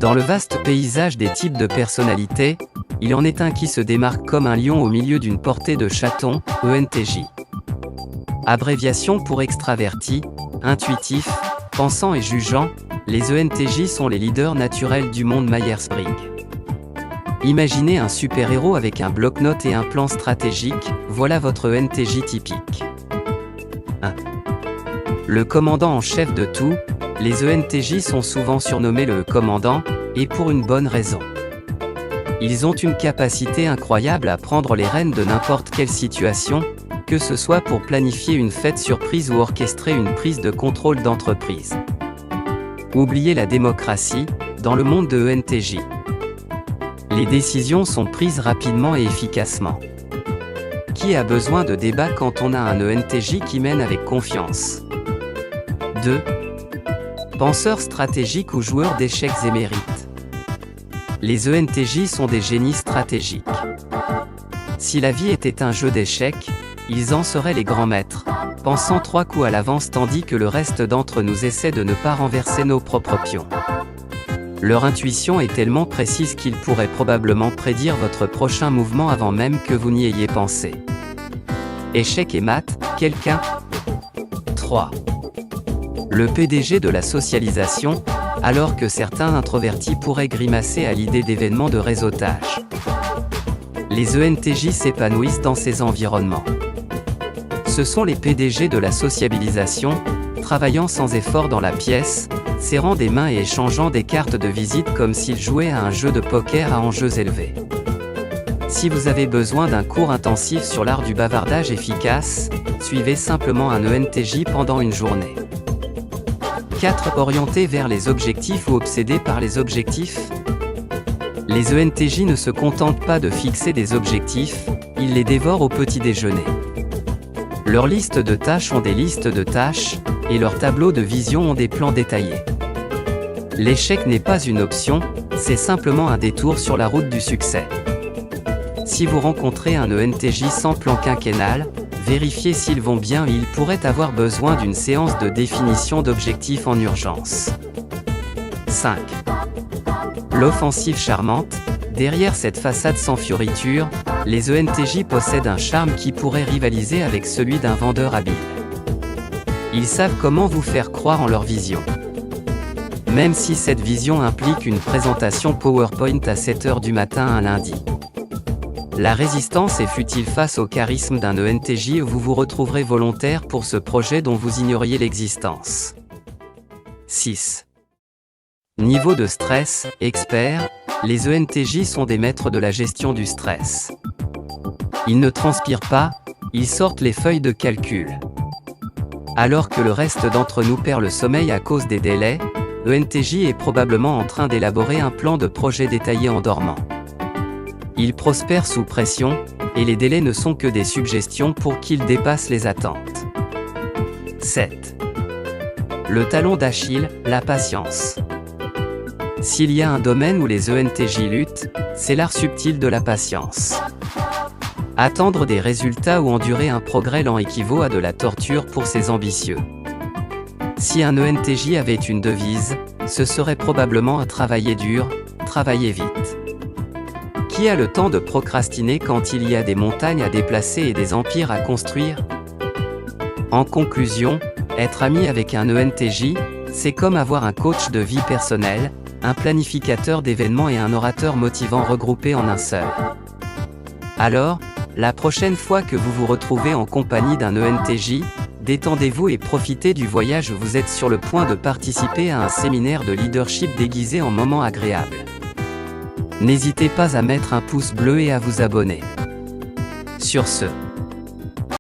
Dans le vaste paysage des types de personnalités, il en est un qui se démarque comme un lion au milieu d'une portée de chatons, ENTJ. Abréviation pour extraverti, intuitif, pensant et jugeant, les ENTJ sont les leaders naturels du monde Myers-Briggs. Imaginez un super-héros avec un bloc-notes et un plan stratégique, voilà votre ENTJ typique. 1. Le commandant en chef de tout, les ENTJ sont souvent surnommés le commandant, et pour une bonne raison. Ils ont une capacité incroyable à prendre les rênes de n'importe quelle situation, que ce soit pour planifier une fête surprise ou orchestrer une prise de contrôle d'entreprise. Oubliez la démocratie, dans le monde de ENTJ. Les décisions sont prises rapidement et efficacement. Qui a besoin de débat quand on a un ENTJ qui mène avec confiance? 2. Penseurs stratégiques ou joueurs d'échecs émérites. Les ENTJ sont des génies stratégiques. Si la vie était un jeu d'échecs, ils en seraient les grands maîtres, pensant 3 coups à l'avance tandis que le reste d'entre nous essaie de ne pas renverser nos propres pions. Leur intuition est tellement précise qu'ils pourraient probablement prédire votre prochain mouvement avant même que vous n'y ayez pensé. Échecs et maths, quelqu'un? 3. Le PDG de la socialisation, alors que certains introvertis pourraient grimacer à l'idée d'événements de réseautage. Les ENTJ s'épanouissent dans ces environnements. Ce sont les PDG de la sociabilisation, travaillant sans effort dans la pièce, serrant des mains et échangeant des cartes de visite comme s'ils jouaient à un jeu de poker à enjeux élevés. Si vous avez besoin d'un cours intensif sur l'art du bavardage efficace, suivez simplement un ENTJ pendant une journée. 4. Orientés vers les objectifs ou obsédés par les objectifs? Les ENTJ ne se contentent pas de fixer des objectifs, ils les dévorent au petit déjeuner. Leurs listes de tâches ont des listes de tâches, et leurs tableaux de vision ont des plans détaillés. L'échec n'est pas une option, c'est simplement un détour sur la route du succès. Si vous rencontrez un ENTJ sans plan quinquennal, vérifiez s'ils vont bien et ils pourraient avoir besoin d'une séance de définition d'objectifs en urgence. 5. L'offensive charmante, derrière cette façade sans fioriture, les ENTJ possèdent un charme qui pourrait rivaliser avec celui d'un vendeur habile. Ils savent comment vous faire croire en leur vision. Même si cette vision implique une présentation PowerPoint à 7 h du matin un lundi. La résistance est futile face au charisme d'un ENTJ et vous vous retrouverez volontaire pour ce projet dont vous ignoriez l'existence. 6. Niveau de stress, expert, les ENTJ sont des maîtres de la gestion du stress. Ils ne transpirent pas, ils sortent les feuilles de calcul. Alors que le reste d'entre nous perd le sommeil à cause des délais, ENTJ est probablement en train d'élaborer un plan de projet détaillé en dormant. Il prospère sous pression, et les délais ne sont que des suggestions pour qu'il dépasse les attentes. 7. Le talon d'Achille, la patience. S'il y a un domaine où les ENTJ luttent, c'est l'art subtil de la patience. Attendre des résultats ou endurer un progrès lent équivaut à de la torture pour ces ambitieux. Si un ENTJ avait une devise, ce serait probablement à travailler dur, travailler vite. Qui a le temps de procrastiner quand il y a des montagnes à déplacer et des empires à construire? En conclusion, être ami avec un ENTJ, c'est comme avoir un coach de vie personnelle, un planificateur d'événements et un orateur motivant regroupés en un seul. Alors, la prochaine fois que vous vous retrouvez en compagnie d'un ENTJ, détendez-vous et profitez du voyage où vous êtes sur le point de participer à un séminaire de leadership déguisé en moment agréable. N'hésitez pas à mettre un pouce bleu et à vous abonner. Sur ce.